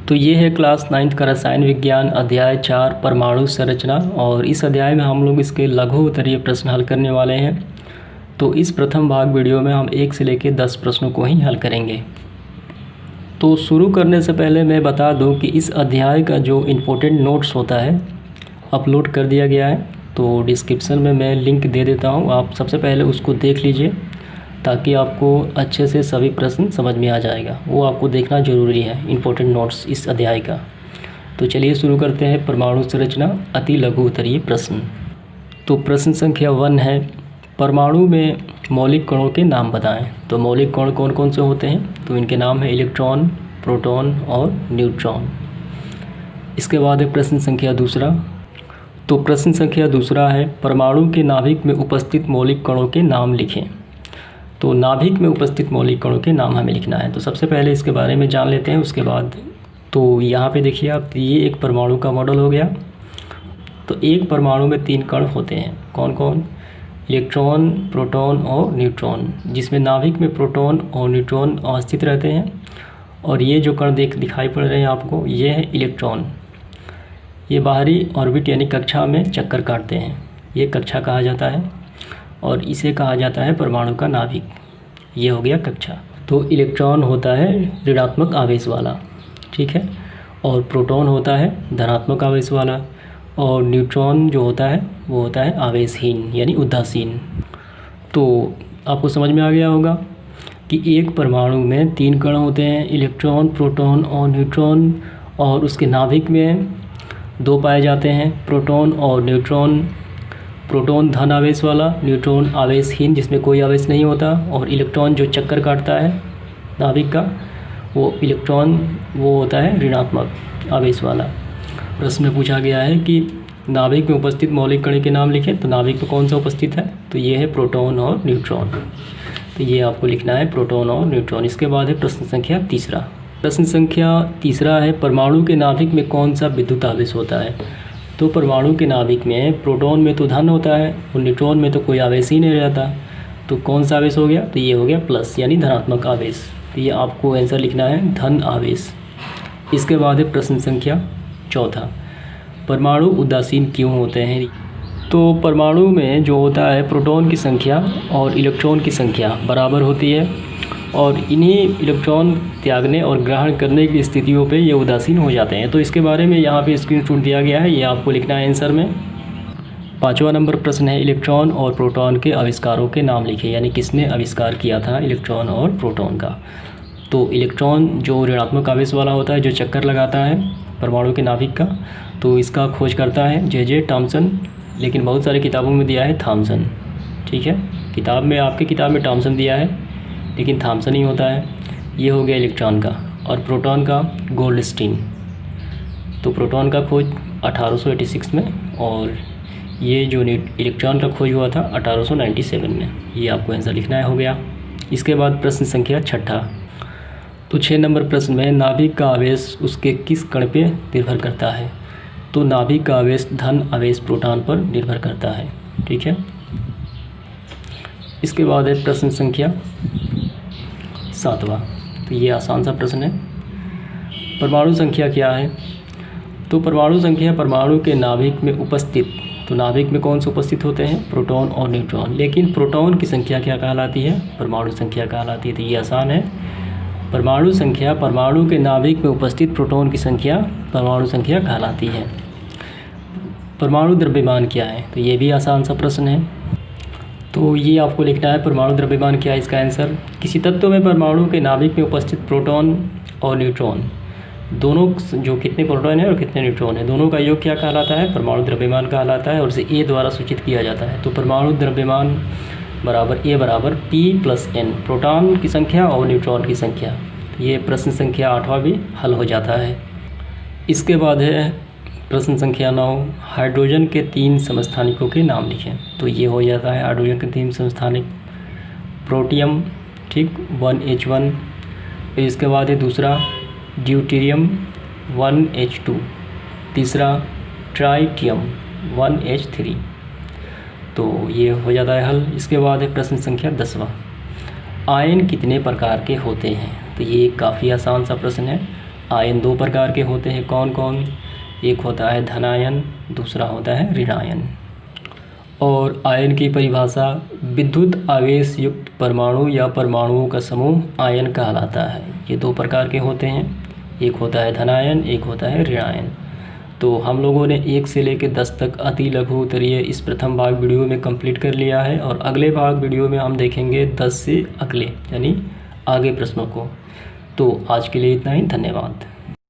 तो ये है क्लास 9th का रसायन विज्ञान अध्याय 4 परमाणु संरचना। और इस अध्याय में हम लोग इसके लघु उत्तरीय प्रश्न हल करने वाले हैं। तो इस प्रथम भाग वीडियो में हम 1 से लेकर 10 प्रश्नों को ही हल करेंगे। तो शुरू करने से पहले मैं बता दूं कि इस अध्याय का जो इम्पोर्टेंट नोट्स होता है अपलोड कर दिया गया है। तो डिस्क्रिप्शन में मैं लिंक दे देता हूं, आप सबसे पहले उसको देख लीजिए ताकि आपको अच्छे से सभी प्रश्न समझ में आ जाएगा। वो आपको देखना ज़रूरी है, इम्पोर्टेंट नोट्स इस अध्याय का। तो चलिए शुरू करते हैं। परमाणु संरचना अति लघु उत्तरीय प्रश्न। तो प्रश्न संख्या 1 है, परमाणु में मौलिक कणों के नाम बताएं। तो मौलिक कण कौन कौन से होते हैं? तो इनके नाम है इलेक्ट्रॉन, प्रोटॉन और न्यूट्रॉन। इसके बाद है प्रश्न संख्या 2। तो प्रश्न संख्या 2 है, परमाणु के नाभिक में उपस्थित मौलिक कणों के नाम लिखें। तो नाभिक में उपस्थित मौलिक कणों के नाम हमें लिखना है। तो सबसे पहले इसके बारे में जान लेते हैं। उसके बाद तो यहाँ पे देखिए आप, ये एक परमाणु का मॉडल हो गया। तो एक परमाणु में 3 कण होते हैं, कौन कौन? इलेक्ट्रॉन, प्रोटॉन और न्यूट्रॉन, जिसमें नाभिक में प्रोटॉन और न्यूट्रॉन अवस्थित रहते हैं। और ये जो कण दिखाई पड़ रहे हैं आपको, ये है इलेक्ट्रॉन। ये बाहरी ऑर्बिट यानी कक्षा में चक्कर काटते हैं, ये कक्षा कहा जाता है। और इसे कहा जाता है परमाणु का नाभिक। ये हो गया कक्षा। तो इलेक्ट्रॉन होता है ऋणात्मक आवेश वाला, ठीक है। और प्रोटॉन होता है धनात्मक आवेश वाला। और न्यूट्रॉन जो होता है वो होता है आवेशहीन यानी उदासीन। तो आपको समझ में आ गया होगा कि एक परमाणु में 3 कण होते हैं, इलेक्ट्रॉन, प्रोटॉन और न्यूट्रॉन। और उसके नाभिक में 2 पाए जाते हैं, प्रोटॉन और न्यूट्रॉन। प्रोटॉन धन आवेश वाला, न्यूट्रॉन आवेशहीन जिसमें कोई आवेश नहीं होता। और इलेक्ट्रॉन जो चक्कर काटता है नाभिक का, वो इलेक्ट्रॉन वो होता है ऋणात्मक आवेश वाला। प्रश्न में पूछा गया है कि नाभिक में उपस्थित मौलिक कण के नाम लिखें। तो नाभिक में कौन सा उपस्थित है? तो ये है प्रोटॉन और न्यूट्रॉन। तो ये आपको लिखना है प्रोटॉन और न्यूट्रॉन। इसके बाद है प्रश्न संख्या 3। प्रश्न संख्या 3 है, परमाणु के नाभिक में कौन सा विद्युत आवेश होता है? तो परमाणु के नाभिक में प्रोटॉन में तो धन होता है और न्यूट्रॉन में तो कोई आवेश ही नहीं रहता। तो कौन सा आवेश हो गया? तो ये हो गया प्लस यानी धनात्मक आवेश। तो ये आपको आंसर लिखना है धन आवेश। इसके बाद है प्रश्न संख्या 4, परमाणु उदासीन क्यों होते हैं? तो परमाणु में जो होता है प्रोटॉन की संख्या और इलेक्ट्रॉन की संख्या बराबर होती है। और इन्हीं इलेक्ट्रॉन त्यागने और ग्रहण करने की स्थितियों पे ये उदासीन हो जाते हैं। तो इसके बारे में यहाँ पे स्क्रीनशॉट दिया गया है, ये आपको लिखना है आंसर में। 5वां नंबर प्रश्न है, इलेक्ट्रॉन और प्रोटॉन के आविष्कारों के नाम लिखे। यानी किसने आविष्कार किया था इलेक्ट्रॉन और प्रोटॉन का? तो इलेक्ट्रॉन जो ऋणात्मक आवेश वाला होता है, जो चक्कर लगाता है परमाणु के नाभिक का, तो इसका खोज करता है जे थॉमसन। लेकिन बहुत सारी किताबों में दिया है थॉमसन, ठीक है। किताब में थॉमसन दिया है, लेकिन थॉमसन ही होता है। ये हो गया इलेक्ट्रॉन का। और प्रोटॉन का गोल्डस्टीन। तो प्रोटॉन का खोज 1886 में, और ये जो इलेक्ट्रॉन का खोज हुआ था 1897 में। ये आपको आंसर लिखना है, हो गया। इसके बाद प्रश्न संख्या 6। तो 6 नंबर प्रश्न में, नाभिक का आवेश उसके किस कण पे निर्भर करता है? तो नाभिक का आवेश धन आवेश प्रोटॉन पर निर्भर करता है, ठीक है। इसके बाद है प्रश्न संख्या 7। तो ये आसान सा प्रश्न है, परमाणु संख्या क्या है? तो परमाणु संख्या परमाणु के नाभिक में उपस्थित, तो नाभिक में कौन से उपस्थित होते हैं? प्रोटॉन और न्यूट्रॉन। लेकिन प्रोटॉन की संख्या क्या कहलाती है? परमाणु संख्या कहलाती है। तो ये आसान है, परमाणु संख्या परमाणु के नाभिक में उपस्थित प्रोटॉन की संख्या परमाणु संख्या कहलाती है। परमाणु द्रव्यमान क्या है? तो ये भी आसान सा प्रश्न है। तो ये आपको लिखना है परमाणु द्रव्यमान क्या है, इसका आंसर। किसी तत्व में परमाणु के नाभिक में उपस्थित प्रोटॉन और न्यूट्रॉन दोनों, जो कितने प्रोटॉन है और कितने न्यूट्रॉन है, दोनों का योग क्या कहलाता है? परमाणु द्रव्यमान कहलाता है। और इसे ए द्वारा सूचित किया जाता है। तो परमाणु द्रव्यमान बराबर ए बराबर P+N, प्रोटॉन की संख्या और न्यूट्रॉन की संख्या। ये प्रश्न संख्या 8वां भी हल हो जाता है। इसके बाद है प्रश्न संख्या 9, हाइड्रोजन के 3 समस्थानिकों के नाम लिखें। तो ये हो जाता है हाइड्रोजन के 3 समस्थानिक, प्रोटियम, ठीक, 1H1। फिर इसके बाद है दूसरा ड्यूटेरियम, 1H2। तीसरा ट्राइटियम, 1H3। तो ये हो जाता है हल। इसके बाद है प्रश्न संख्या 10वां, आयन कितने प्रकार के होते हैं? तो ये काफ़ी आसान सा प्रश्न है। आयन दो प्रकार के होते हैं, कौन कौन? एक होता है धनायन, दूसरा होता है ऋणायन। और आयन की परिभाषा विद्युत आवेश युक्त परमाणु या परमाणुओं का समूह आयन कहलाता है। ये दो प्रकार के होते हैं, एक होता है धनायन, एक होता है ऋणायन। तो हम लोगों ने 1 से लेकर 10 तक अति लघु उत्तरीय इस प्रथम भाग वीडियो में कंप्लीट कर लिया है, और अगले भाग वीडियो में हम देखेंगे 10 से अगले यानी आगे प्रश्नों को। तो आज के लिए इतना ही, धन्यवाद।